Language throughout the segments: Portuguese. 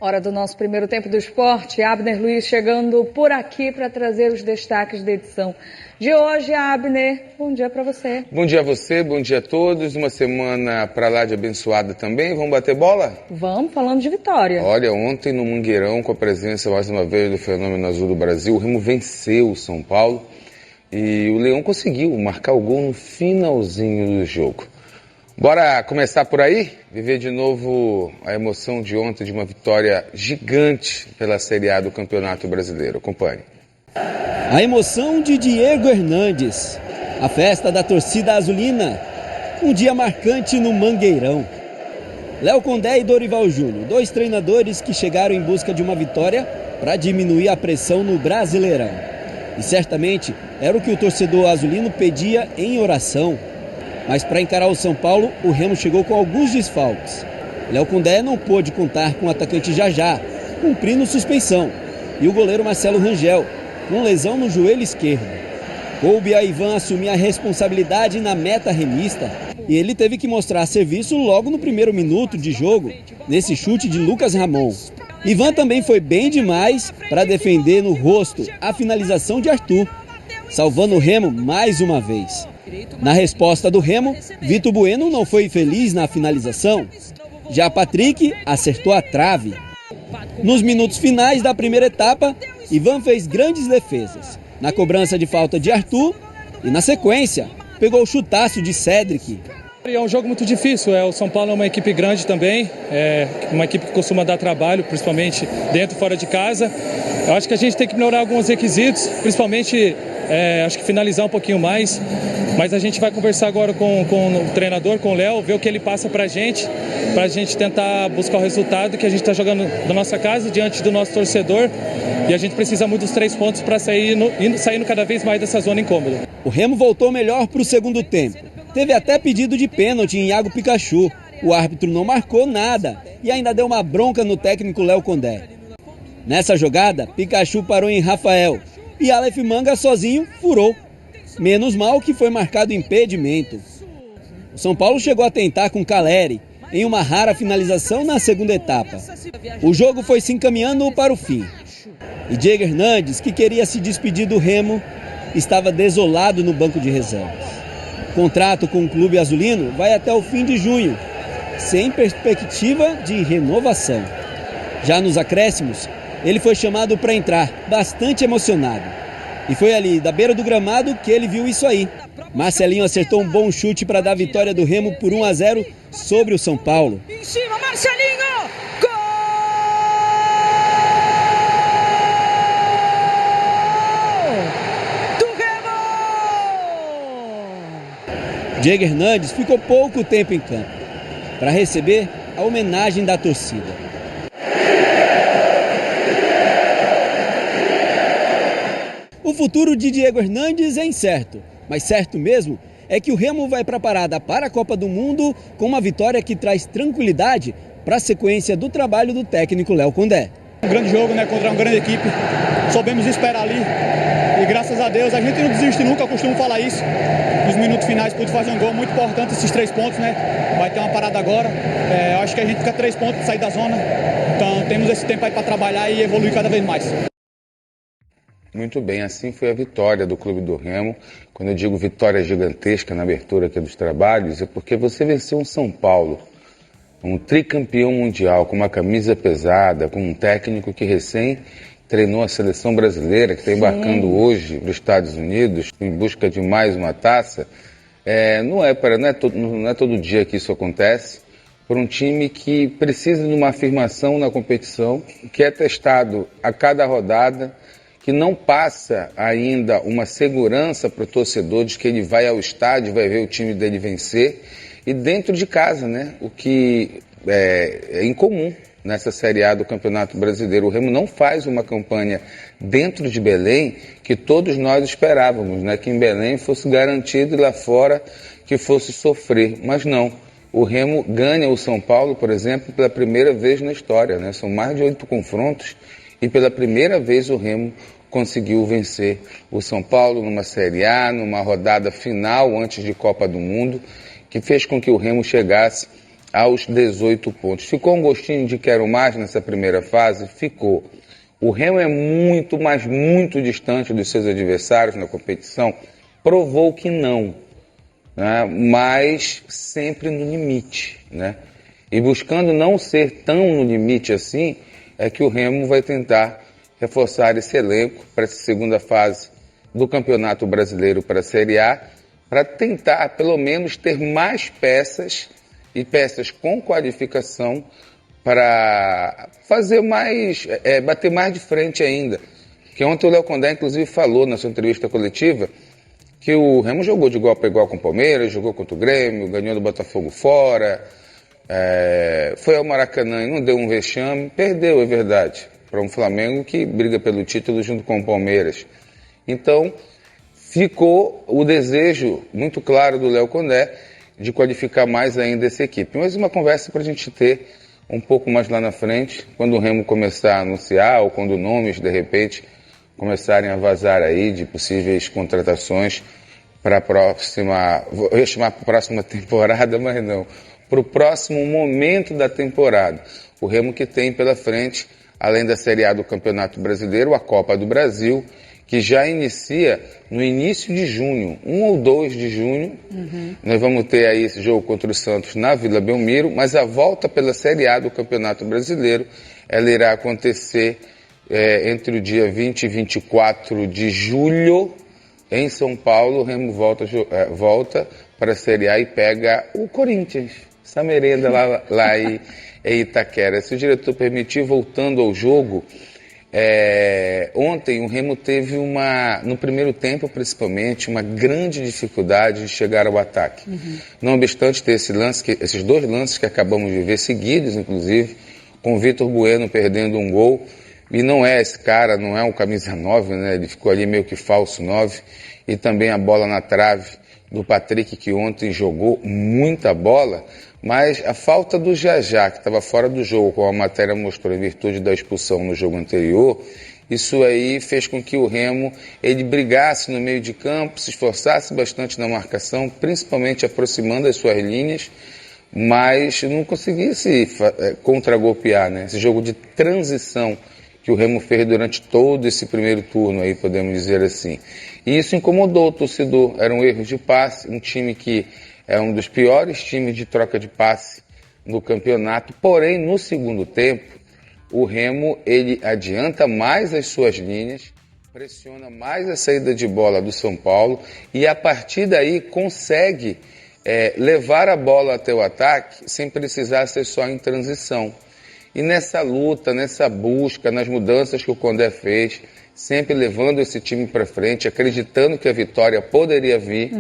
Hora do nosso primeiro tempo do esporte. Abner Luiz chegando por aqui para trazer os destaques da edição de hoje. Abner, bom dia para você. Bom dia a você, bom dia a todos. Uma semana para lá de abençoada também. Vamos bater bola? Vamos, falando de vitória. Olha, ontem no Mangueirão, com a presença mais uma vez do Fenômeno Azul do Brasil, o Remo venceu o São Paulo e o Leão conseguiu marcar o gol no finalzinho do jogo. Bora começar por aí? Viver de novo a emoção de ontem de uma vitória gigante pela Série A do Campeonato Brasileiro. Acompanhe. A emoção de Diego Hernandes. A festa da torcida azulina. Um dia marcante no Mangueirão. Léo Condé e Dorival Júnior, dois treinadores que chegaram em busca de uma vitória para diminuir a pressão no Brasileirão. E certamente era o que o torcedor azulino pedia em oração. Mas para encarar o São Paulo, o Remo chegou com alguns desfalques. Léo Condé não pôde contar com o atacante Jajá, cumprindo suspensão, e o goleiro Marcelo Rangel, com lesão no joelho esquerdo. Coube a Ivan assumir a responsabilidade na meta remista, e ele teve que mostrar serviço logo no primeiro minuto de jogo, nesse chute de Lucas Ramon. Ivan também foi bem demais para defender no rosto a finalização de Arthur, salvando o Remo mais uma vez. Na resposta do Remo, Vitor Bueno não foi feliz na finalização. Já Patrick acertou a trave. Nos minutos finais da primeira etapa, Ivan fez grandes defesas. Na cobrança de falta de Arthur e, na sequência, pegou o chutaço de Cédric. É um jogo muito difícil, o São Paulo é uma equipe grande também, é uma equipe que costuma dar trabalho, principalmente dentro e fora de casa. Eu acho que a gente tem que melhorar alguns requisitos, principalmente acho que finalizar um pouquinho mais, mas a gente vai conversar agora com o treinador, com o Léo, ver o que ele passa pra gente tentar buscar o resultado que a gente está jogando na nossa casa, diante do nosso torcedor, e a gente precisa muito dos 3 pontos para saindo cada vez mais dessa zona incômoda. O Remo voltou melhor para o segundo tempo. Teve até pedido de pênalti em Iago Pikachu. O árbitro não marcou nada e ainda deu uma bronca no técnico Léo Condé. Nessa jogada, Pikachu parou em Rafael e Aleph Manga sozinho furou. Menos mal que foi marcado impedimento. O São Paulo chegou a tentar com Caleri em uma rara finalização na segunda etapa. O jogo foi se encaminhando para o fim. E Diego Hernandes, que queria se despedir do Remo, estava desolado no banco de reservas. O contrato com o clube azulino vai até o fim de junho, sem perspectiva de renovação. Já nos acréscimos, ele foi chamado para entrar, bastante emocionado. E foi ali, da beira do gramado, que ele viu isso aí. Marcelinho acertou um bom chute para dar a vitória do Remo por 1-0 sobre o São Paulo. Em cima, Marcelinho! Diego Hernandes ficou pouco tempo em campo para receber a homenagem da torcida. O futuro de Diego Hernandes é incerto, mas certo mesmo é que o Remo vai para a parada para a Copa do Mundo com uma vitória que traz tranquilidade para a sequência do trabalho do técnico Léo Condé. Um grande jogo, contra uma grande equipe, soubemos esperar ali e graças a Deus a gente não desiste nunca, eu costumo falar isso. Nos minutos finais pude fazer um gol muito importante, esses 3 pontos, vai ter uma parada agora, eu acho que a gente fica 3 pontos para sair da zona, então temos esse tempo aí para trabalhar e evoluir cada vez mais. Muito bem, assim foi a vitória do Clube do Remo. Quando eu digo vitória gigantesca na abertura aqui dos trabalhos, é porque você venceu um São Paulo, um tricampeão mundial, com uma camisa pesada, com um técnico que recém treinou a seleção brasileira, que está embarcando hoje para os Estados Unidos em busca de mais uma taça. Não é todo dia que isso acontece, por um time que precisa de uma afirmação na competição, que é testado a cada rodada, que não passa ainda uma segurança para o torcedor de que ele vai ao estádio, vai ver o time dele vencer, e dentro de casa, o que é incomum nessa Série A do Campeonato Brasileiro. O Remo não faz uma campanha dentro de Belém que todos nós esperávamos, que em Belém fosse garantido e lá fora que fosse sofrer, mas não. O Remo ganha o São Paulo, por exemplo, pela primeira vez na história, São mais de 8 confrontos e pela primeira vez o Remo conseguiu vencer o São Paulo numa Série A, numa rodada final antes de Copa do Mundo, que fez com que o Remo chegasse aos 18 pontos. Ficou um gostinho de quero mais nessa primeira fase? Ficou. O Remo é muito, mas muito distante dos seus adversários na competição? Provou que não, né? Mas sempre no limite, né? E buscando não ser tão no limite assim, é que o Remo vai tentar reforçar esse elenco para essa segunda fase do Campeonato Brasileiro para a Série A, para tentar pelo menos ter mais peças e peças com qualificação para fazer mais, bater mais de frente ainda. Que ontem o Léo Condé, inclusive, falou na sua entrevista coletiva que o Remo jogou de igual para igual com o Palmeiras, jogou contra o Grêmio, ganhou do Botafogo fora, foi ao Maracanã e não deu um vexame, perdeu, é verdade, para um Flamengo que briga pelo título junto com o Palmeiras. Então, ficou o desejo muito claro do Léo Condé de qualificar mais ainda essa equipe. Mas uma conversa para a gente ter um pouco mais lá na frente, quando o Remo começar a anunciar, ou quando nomes, de repente, começarem a vazar aí de possíveis contratações para a próxima, eu ia chamar para a próxima temporada, mas não, para o próximo momento da temporada. O Remo que tem pela frente, além da Série A do Campeonato Brasileiro, a Copa do Brasil, que já inicia no início de junho, 1 ou 2 de junho. Nós vamos ter aí esse jogo contra o Santos na Vila Belmiro, mas a volta pela Série A do Campeonato Brasileiro, ela irá acontecer entre o dia 20 e 24 de julho, em São Paulo. O Remo volta para a Série A e pega o Corinthians, essa merenda lá em Itaquera. Se o diretor permitir, voltando ao jogo, ontem o Remo teve no primeiro tempo principalmente, uma grande dificuldade de chegar ao ataque. Não obstante ter esses dois lances que acabamos de ver seguidos, inclusive, com o Vitor Bueno perdendo um gol, e não é esse cara, não é um camisa 9, né? Ele ficou ali meio que falso 9, e também a bola na trave do Patrick, que ontem jogou muita bola, mas a falta do Jajá, que estava fora do jogo, como a matéria mostrou, em virtude da expulsão no jogo anterior, isso aí fez com que o Remo ele brigasse no meio de campo, se esforçasse bastante na marcação, principalmente aproximando as suas linhas, mas não conseguisse contragolpear, né? Esse jogo de transição que o Remo fez durante todo esse primeiro turno, aí podemos dizer assim. E isso incomodou o torcedor, era um erro de passe, um time que é um dos piores times de troca de passe no campeonato, porém no segundo tempo o Remo ele adianta mais as suas linhas, pressiona mais a saída de bola do São Paulo e a partir daí consegue levar a bola até o ataque sem precisar ser só em transição. E nessa luta, nessa busca, nas mudanças que o Condé fez, sempre levando esse time para frente, acreditando que a vitória poderia vir,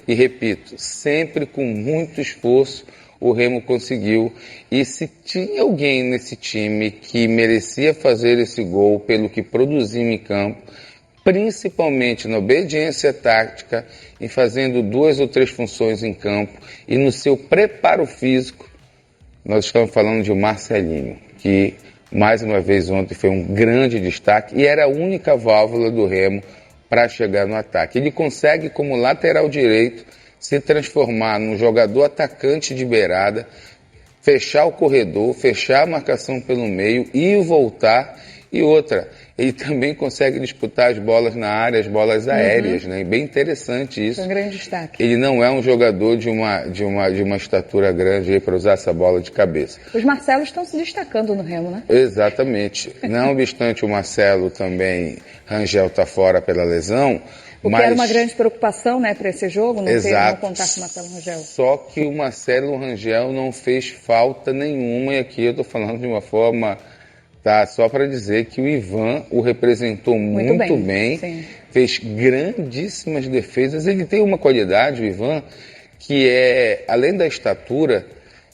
e repito, sempre com muito esforço, o Remo conseguiu. E se tinha alguém nesse time que merecia fazer esse gol pelo que produziu em campo, principalmente na obediência tática, em fazendo 2 ou 3 funções em campo e no seu preparo físico, nós estamos falando de Marcelinho, que mais uma vez ontem foi um grande destaque e era a única válvula do Remo para chegar no ataque. Ele consegue, como lateral direito, se transformar num jogador atacante de beirada, fechar o corredor, fechar a marcação pelo meio e voltar. E outra, ele também consegue disputar as bolas na área, as bolas aéreas, né? Bem interessante isso. Foi um grande destaque. Ele não é um jogador de uma estatura grande para usar essa bola de cabeça. Os Marcelos estão se destacando no Remo, né? Exatamente. Não obstante o Marcelo também, Rangel está fora pela lesão. O que era uma grande preocupação, né, para esse jogo, não contar com o Marcelo Rangel. Só que o Marcelo Rangel não fez falta nenhuma, e aqui eu estou falando de uma forma... Só para dizer que o Ivan o representou muito bem, fez grandíssimas defesas. Ele tem uma qualidade, o Ivan, que além da estatura,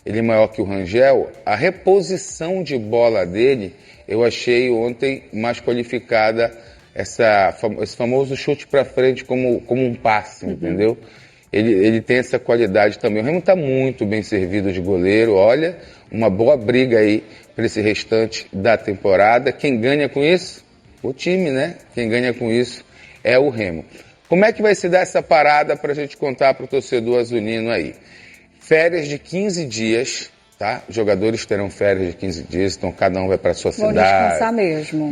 ele é maior que o Rangel, a reposição de bola dele, eu achei ontem mais qualificada, esse famoso chute para frente como um passe, entendeu? Ele tem essa qualidade também. O Remo está muito bem servido de goleiro, olha, uma boa briga aí para esse restante da temporada. Quem ganha com isso? O time, né? Quem ganha com isso é o Remo. Como é que vai se dar essa parada para a gente contar para o torcedor azulino aí? Férias de 15 dias tá? Os jogadores terão férias de 15 dias, então cada um vai para a sua Vão cidade. descansar mesmo.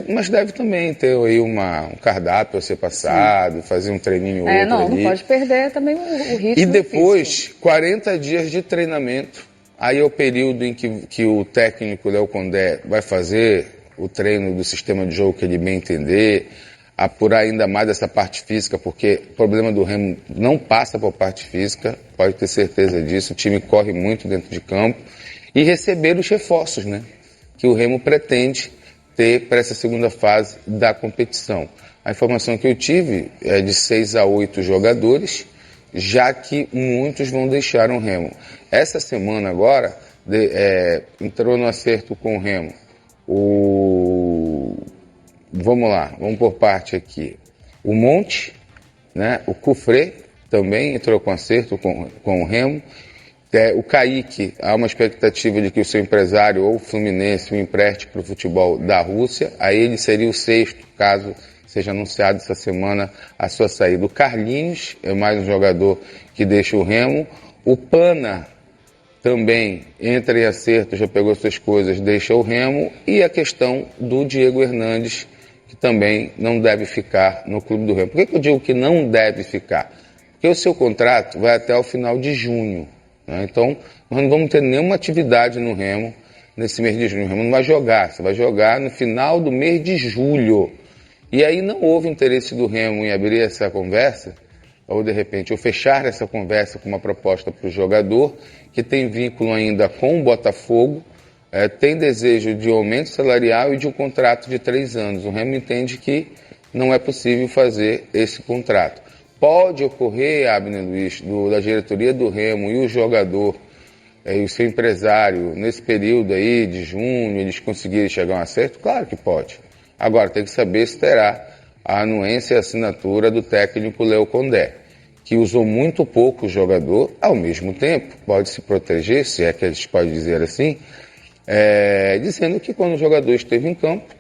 Mas deve também ter aí um cardápio a ser passado, fazer um treininho outro Não ali. pode perder também o ritmo. E depois, 40 dias de treinamento, aí é o período em que o técnico Léo Condé vai fazer o treino do sistema de jogo que ele bem entender, apurar ainda mais essa parte física, porque o problema do Remo não passa por parte física, pode ter certeza disso, o time corre muito dentro de campo, e receber os reforços, né, que o Remo pretende ter para essa segunda fase da competição. A informação que eu tive é de 6 a 8 jogadores, já que muitos vão deixar o Remo. Essa semana agora, entrou no acerto com o Remo vamos lá, vamos por parte aqui. O Monte, né? O Cufré também entrou com acerto com o Remo. O Kaique, há uma expectativa de que o seu empresário ou o Fluminense o empreste para o futebol da Rússia. Aí ele seria o sexto, caso seja anunciado essa semana a sua saída. O Carlinhos é mais um jogador que deixa o Remo. O Pana também entra em acerto, já pegou suas coisas, deixa o Remo. E a questão do Diego Hernandes, que também não deve ficar no clube do Remo. Por que eu digo que não deve ficar? Porque o seu contrato vai até o final de junho, né? Então, nós não vamos ter nenhuma atividade no Remo nesse mês de junho. O Remo não vai jogar, você vai jogar no final do mês de julho. E aí não houve interesse do Remo em abrir essa conversa, ou de repente, ou fechar essa conversa com uma proposta para o jogador, que tem vínculo ainda com o Botafogo, tem desejo de aumento salarial e de um contrato de 3 anos. O Remo entende que não é possível fazer esse contrato. Pode ocorrer, Abner Luiz, da diretoria do Remo e o jogador e o seu empresário, nesse período aí de junho, eles conseguirem chegar a um acerto? Claro que pode. Agora, tem que saber se terá a anuência e a assinatura do técnico Léo Condé, que usou muito pouco o jogador, ao mesmo tempo pode se proteger, se é que a gente pode dizer assim, dizendo que quando o jogador esteve em campo,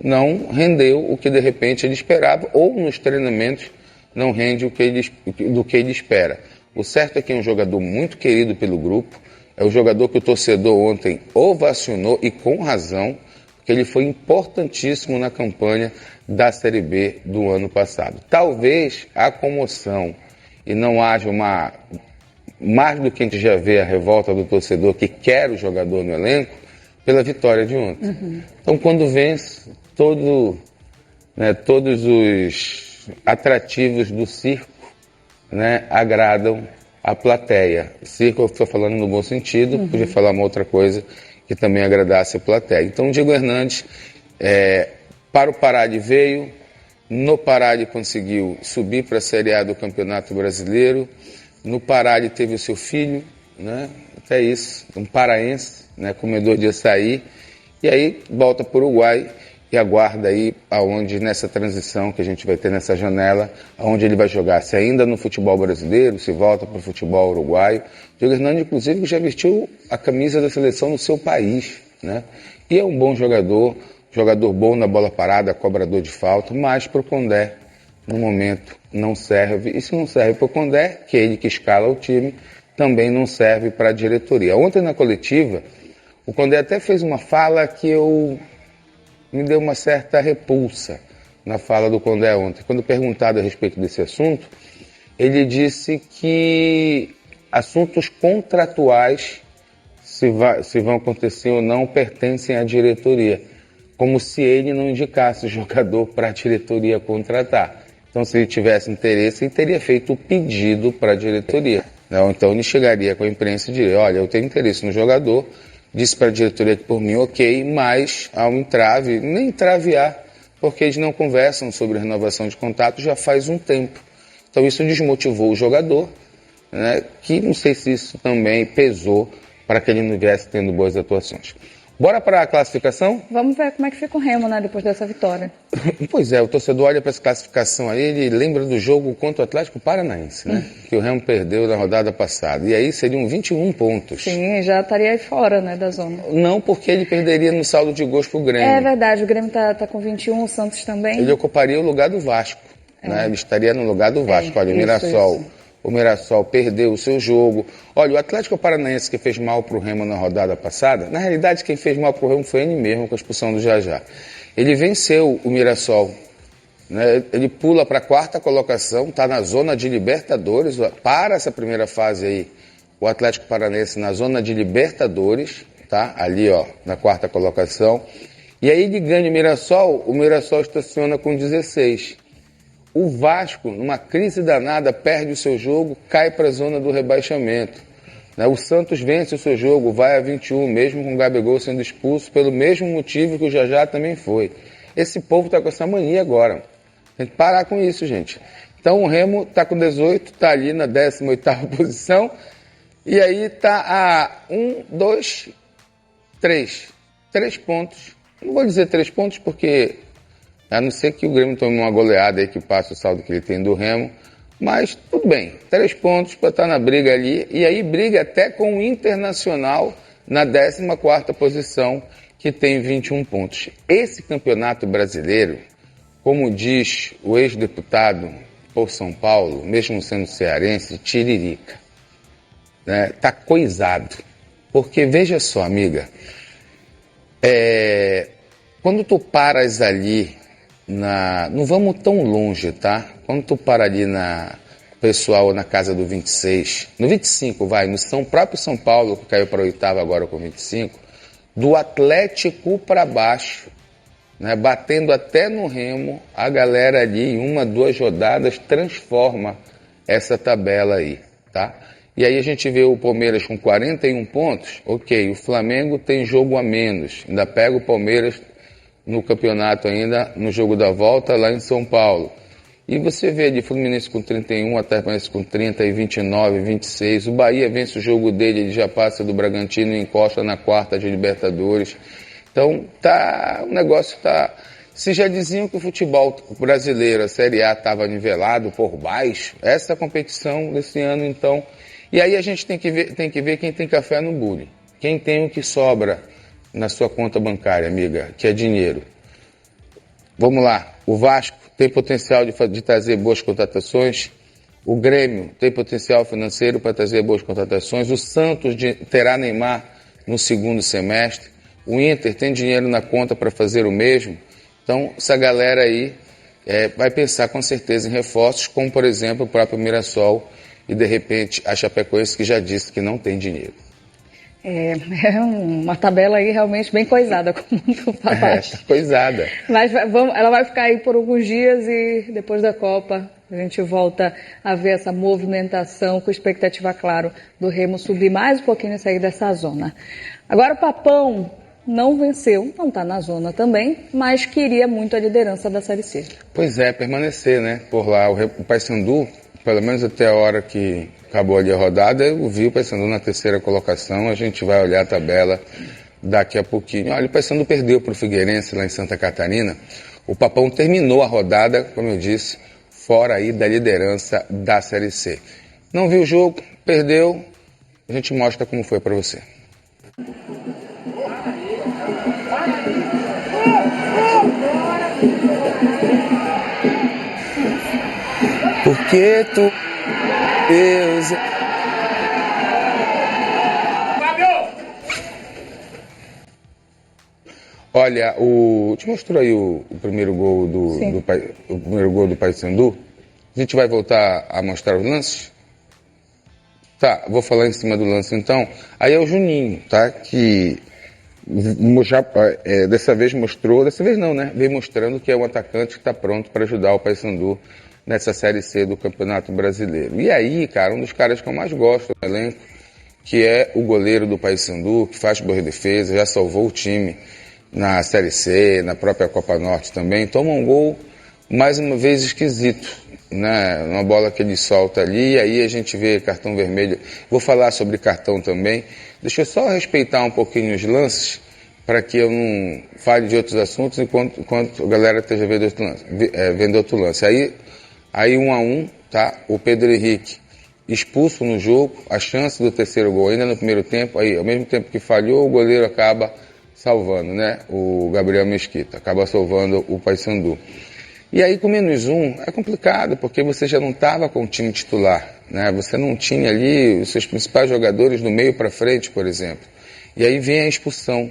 não rendeu o que de repente ele esperava, ou nos treinamentos não rende do que ele espera. O certo é que é um jogador muito querido pelo grupo, é o jogador que o torcedor ontem ovacionou, e com razão, porque ele foi importantíssimo na campanha da Série B do ano passado. Talvez a comoção e não haja mais do que a gente já vê a revolta do torcedor que quer o jogador no elenco, pela vitória de ontem. Uhum. Então, quando vence, todos os atrativos do circo, né, agradam a plateia. Circo, eu estou falando no bom sentido, podia falar uma outra coisa que também agradasse a plateia. Então, o Diego Hernandes, para o Pará veio, no Pará ele conseguiu subir para a Série A do Campeonato Brasileiro, no Pará ele teve o seu filho, né, até isso, um paraense, né, comedor de açaí, e aí volta para o Uruguai e aguarda aí aonde, nessa transição que a gente vai ter nessa janela, aonde ele vai jogar, se ainda no futebol brasileiro, se volta para o futebol uruguaio. Diego Hernandes, inclusive, já vestiu a camisa da seleção no seu país, né? E é um bom jogador bom na bola parada, cobrador de falta, mas para o Condé, no momento, não serve. E se não serve para o Condé, que é ele que escala o time, também não serve para a diretoria. Ontem na coletiva, o Condé até fez uma fala que me deu uma certa repulsa na fala do Condé ontem. Quando perguntado a respeito desse assunto, ele disse que assuntos contratuais, se vão acontecer ou não, pertencem à diretoria. Como se ele não indicasse o jogador para a diretoria contratar. Então, se ele tivesse interesse, ele teria feito o pedido para a diretoria. Então, ele chegaria com a imprensa e diria: olha, eu tenho interesse no jogador, disse para a diretoria que por mim ok, mas há um entrave, nem entravear, porque eles não conversam sobre renovação de contrato já faz um tempo. Então, isso desmotivou o jogador, né, que não sei se isso também pesou para que ele não viesse tendo boas atuações. Bora para a classificação? Vamos ver como é que fica o Remo, né, depois dessa vitória. Pois é, o torcedor olha para essa classificação aí, ele lembra do jogo contra o Atlético Paranaense, né? Que o Remo perdeu na rodada passada. E aí seriam 21 pontos. Sim, já estaria aí fora, né, da zona. Não, porque ele perderia no saldo de gols pro Grêmio. É verdade, o Grêmio tá com 21, o Santos também. Ele ocuparia o lugar do Vasco, né? Ele estaria no lugar do Vasco. Olha, o Mirassol o Mirassol perdeu o seu jogo. Olha, o Atlético Paranaense que fez mal para o Remo na rodada passada, na realidade quem fez mal para o Remo foi ele mesmo com a expulsão do Jajá. Ele venceu o Mirassol, né? Ele pula para a 4ª colocação, está na zona de Libertadores, para essa primeira fase aí, o Atlético Paranaense na zona de Libertadores, tá? Ali, ó, na 4ª colocação. E aí ele ganha o Mirassol estaciona com 16. O Vasco, numa crise danada, perde o seu jogo, cai para a zona do rebaixamento. O Santos vence o seu jogo, vai a 21, mesmo com o Gabigol sendo expulso, pelo mesmo motivo que o Jajá também foi. Esse povo está com essa mania agora. Tem que parar com isso, gente. Então o Remo está com 18, está ali na 18ª posição, e aí está a 1, 2, 3. 3 pontos. Não vou dizer 3 pontos porque, a não ser que o Grêmio tome uma goleada aí que passa o saldo que ele tem do Remo, mas tudo bem, 3 pontos para estar na briga ali, e aí briga até com o Internacional na 14ª posição, que tem 21 pontos. Esse campeonato brasileiro, como diz o ex-deputado por São Paulo, mesmo sendo cearense, tiririca, né? Tá coisado, porque veja só, amiga, quando tu paras ali não vamos tão longe, tá? Quando tu para ali pessoal na casa do 26, no 25 vai, no próprio São Paulo, que caiu para 8º agora com 25, do Atlético para baixo, né? Batendo até no Remo, a galera ali em 1, 2 rodadas transforma essa tabela aí, tá? E aí a gente vê o Palmeiras com 41 pontos, ok, o Flamengo tem jogo a menos, ainda pega o Palmeiras no campeonato ainda, no jogo da volta, lá em São Paulo. E você vê ali Fluminense com 31, Atlético com 30 e 29, 26. O Bahia vence o jogo dele, ele já passa do Bragantino e encosta na 4ª de Libertadores. Então, o negócio tá... Se já diziam que o futebol brasileiro, a Série A, estava nivelado por baixo, essa competição desse ano, então... E aí a gente tem que ver quem tem café no bule. Quem tem o que sobra na sua conta bancária, amiga, que é dinheiro. Vamos lá, o Vasco tem potencial de trazer boas contratações, o Grêmio tem potencial financeiro para trazer boas contratações, o Santos terá Neymar no 2º semestre, o Inter tem dinheiro na conta para fazer o mesmo, então essa galera aí vai pensar com certeza em reforços, como por exemplo o próprio Mirassol e de repente a Chapecoense, que já disse que não tem dinheiro. É uma tabela aí realmente bem coisada, como tu falaste. Tá coisada. Mas ela vai ficar aí por alguns dias e depois da Copa a gente volta a ver essa movimentação com expectativa, claro, do Remo subir mais um pouquinho e sair dessa zona. Agora o Papão não venceu, não está na zona também, mas queria muito a liderança da Série C. Pois é, permanecer, né? Por lá, o Paysandu, pelo menos até a hora que acabou ali a rodada, eu vi o Paysandu na 3ª colocação, a gente vai olhar a tabela daqui a pouquinho. Olha, o Paysandu perdeu para o Figueirense lá em Santa Catarina, o Papão terminou a rodada, como eu disse, fora aí da liderança da Série C. Não viu o jogo, perdeu, a gente mostra como foi para você. Porque tu, Deus... Olha, te mostrou aí o primeiro gol o primeiro gol do Paysandu? A gente vai voltar a mostrar os lances? Tá, vou falar em cima do lance então. Aí é o Juninho, tá? Que já, dessa vez não, né? Veio mostrando que é um atacante que está pronto para ajudar o Paysandu nessa Série C do Campeonato Brasileiro. E aí, cara, um dos caras que eu mais gosto do elenco, que é o goleiro do Paysandu, que faz boa defesa, já salvou o time na Série C, na própria Copa Norte também, toma um gol mais uma vez esquisito, né? Uma bola que ele solta ali, e aí a gente vê cartão vermelho. Vou falar sobre cartão também. Deixa eu só respeitar um pouquinho os lances, para que eu não fale de outros assuntos enquanto a galera esteja vendo outro lance. Aí 1-1, tá? O Pedro Henrique expulso no jogo, a chance do terceiro gol ainda no primeiro tempo, aí ao mesmo tempo que falhou, o goleiro acaba salvando, né? O Gabriel Mesquita acaba salvando o Paysandu. E aí com -1 é complicado, porque você já não estava com o time titular, né? Você não tinha ali os seus principais jogadores do meio para frente, por exemplo. E aí vem a expulsão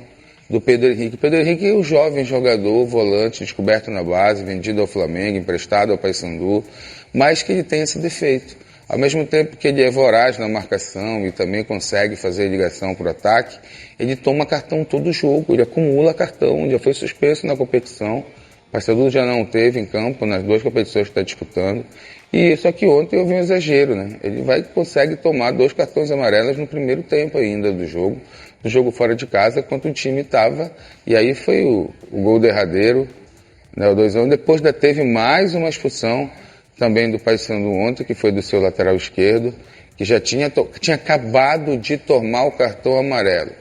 do Pedro Henrique. O Pedro Henrique é o jovem jogador, volante, descoberto na base, vendido ao Flamengo, emprestado ao Paysandu, mas que ele tem esse defeito. Ao mesmo tempo que ele é voraz na marcação e também consegue fazer ligação para o ataque, ele toma cartão todo jogo, ele acumula cartão, já foi suspenso na competição. O Paysandu já não teve em campo nas 2 competições que está disputando. E só que ontem houve um exagero, né? Ele consegue tomar 2 cartões amarelos no primeiro tempo ainda do jogo fora de casa, enquanto o time estava. E aí foi o gol derradeiro, né, o 2-1. Depois ainda teve mais uma expulsão também do Paysandu ontem, que foi do seu lateral esquerdo, que já tinha acabado de tomar o cartão amarelo.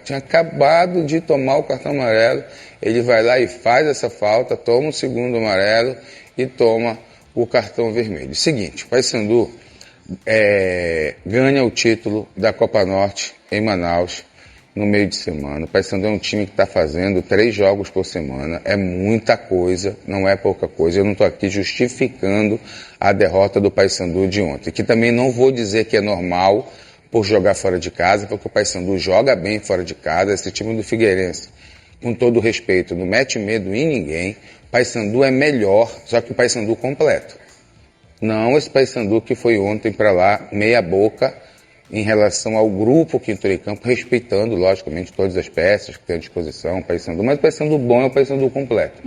Ele vai lá e faz essa falta, toma o segundo amarelo e toma o cartão vermelho. Seguinte, o Paysandu ganha o título da Copa Norte em Manaus no meio de semana. O Paysandu é um time que está fazendo 3 jogos por semana. É muita coisa, não é pouca coisa. Eu não estou aqui justificando a derrota do Paysandu de ontem, que também não vou dizer que é normal por jogar fora de casa, porque o Paysandu joga bem fora de casa. Esse time do Figueirense, com todo respeito, não mete medo em ninguém. O Paysandu é melhor, só que o Paysandu completo. Não esse Paysandu que foi ontem para lá, meia boca, em relação ao grupo que entrou em campo, respeitando, logicamente, todas as peças que tem à disposição, o Paysandu, mas o Paysandu bom é o Paysandu completo,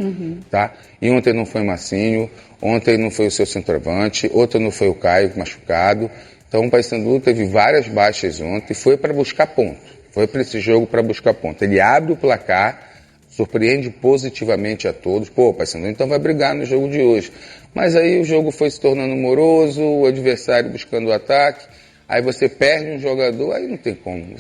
tá? E ontem não foi Marcinho, ontem não foi o seu centroavante, ontem não foi o Caio machucado, então o Paysandu teve várias baixas ontem, foi para buscar ponto, foi para esse jogo para buscar ponto. Ele abre o placar, surpreende positivamente a todos, o Paysandu então vai brigar no jogo de hoje, mas aí o jogo foi se tornando moroso, o adversário buscando o ataque. Aí você perde um jogador, aí não tem como.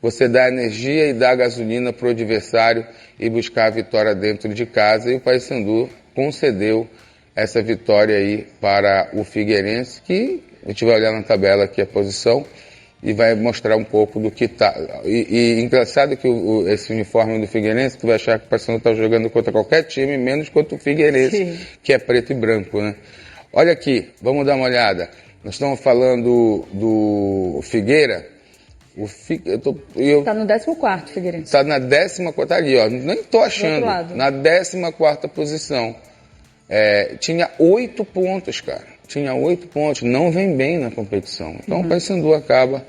Você dá energia e dá gasolina para o adversário e buscar a vitória dentro de casa. E o Paysandu concedeu essa vitória aí para o Figueirense, que a gente vai olhar na tabela aqui a posição e vai mostrar um pouco do que está. E engraçado que esse uniforme do Figueirense, tu vai achar que o Paysandu está jogando contra qualquer time, menos contra o Figueirense, Sim. que é preto e branco, né? Olha aqui, vamos dar uma olhada. Nós estamos falando do Figueira. Está no 14º, Figueirense. Está na 14ª, tá ali, ó. Nem estou achando. Na 14ª posição. Tinha 8 pontos, cara. Tinha 8 pontos. Não vem bem na competição. Então o Paysandu acaba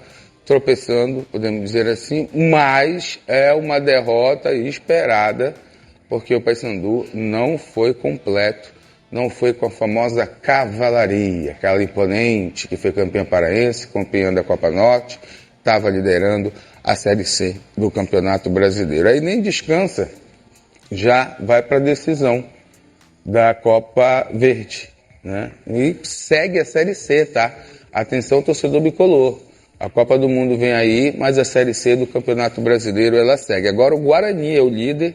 tropeçando, podemos dizer assim, mas é uma derrota esperada, porque o Paysandu não foi completo. Não foi com a famosa cavalaria, aquela imponente que foi campeã paraense, campeã da Copa Norte, estava liderando a Série C do Campeonato Brasileiro. Aí nem descansa, já vai para a decisão da Copa Verde, né? E segue a Série C, tá? Atenção, torcedor bicolor. A Copa do Mundo vem aí, mas a Série C do Campeonato Brasileiro ela segue. Agora o Guarani é o líder.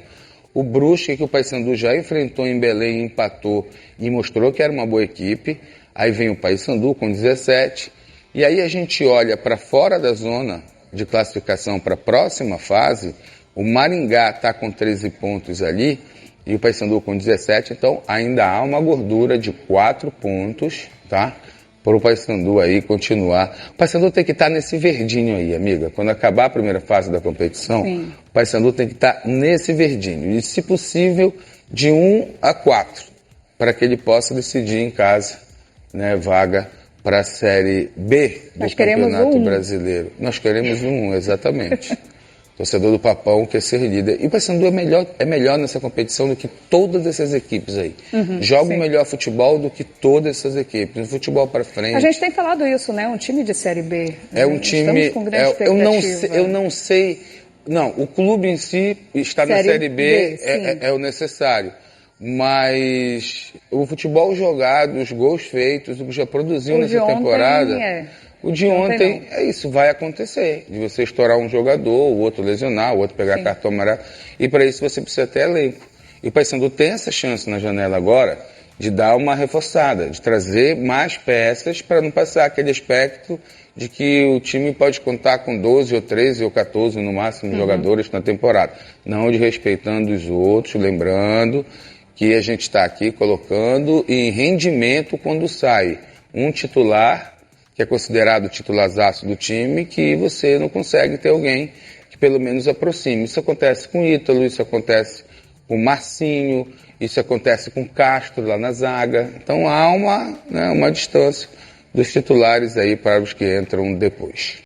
O Brusque, que o Paysandu já enfrentou em Belém, empatou e mostrou que era uma boa equipe. Aí vem o Paysandu com 17. E aí a gente olha para fora da zona de classificação para a próxima fase. O Maringá está com 13 pontos ali e o Paysandu com 17. Então ainda há uma gordura de 4 pontos, tá? Para o Paysandu aí continuar. O Paysandu tem que estar nesse verdinho aí, amiga. Quando acabar a primeira fase da competição, Sim. o Paysandu tem que estar nesse verdinho. E, se possível, de 1 a 4, para que ele possa decidir em casa, né, vaga para a Série B do Campeonato Brasileiro. Nós queremos um, exatamente. Torcedor do Papão quer ser líder. E o Paysandu é melhor nessa competição do que todas essas equipes aí. Joga o melhor futebol do que todas essas equipes. No futebol para frente. A gente tem falado isso, né? Um time de Série B. É um time... Estamos com grande expectativa. Eu não sei... Não, o clube em si está na Série B, é o necessário. Mas o futebol jogado, os gols feitos, o que já produziu nessa temporada... O de ontem, isso vai acontecer, de você estourar um jogador, o outro lesionar, o outro pegar cartão amarelo, e para isso você precisa ter elenco. E o Paysandu tem essa chance na janela agora de dar uma reforçada, de trazer mais peças para não passar aquele aspecto de que o time pode contar com 12 ou 13 ou 14 no máximo jogadores na temporada. Não desrespeitando os outros, lembrando que a gente está aqui colocando em rendimento quando sai um titular, que é considerado o titularzaço do time, que você não consegue ter alguém que pelo menos aproxime. Isso acontece com o Ítalo, isso acontece com o Marcinho, isso acontece com o Castro lá na zaga. Então há uma distância dos titulares aí para os que entram depois.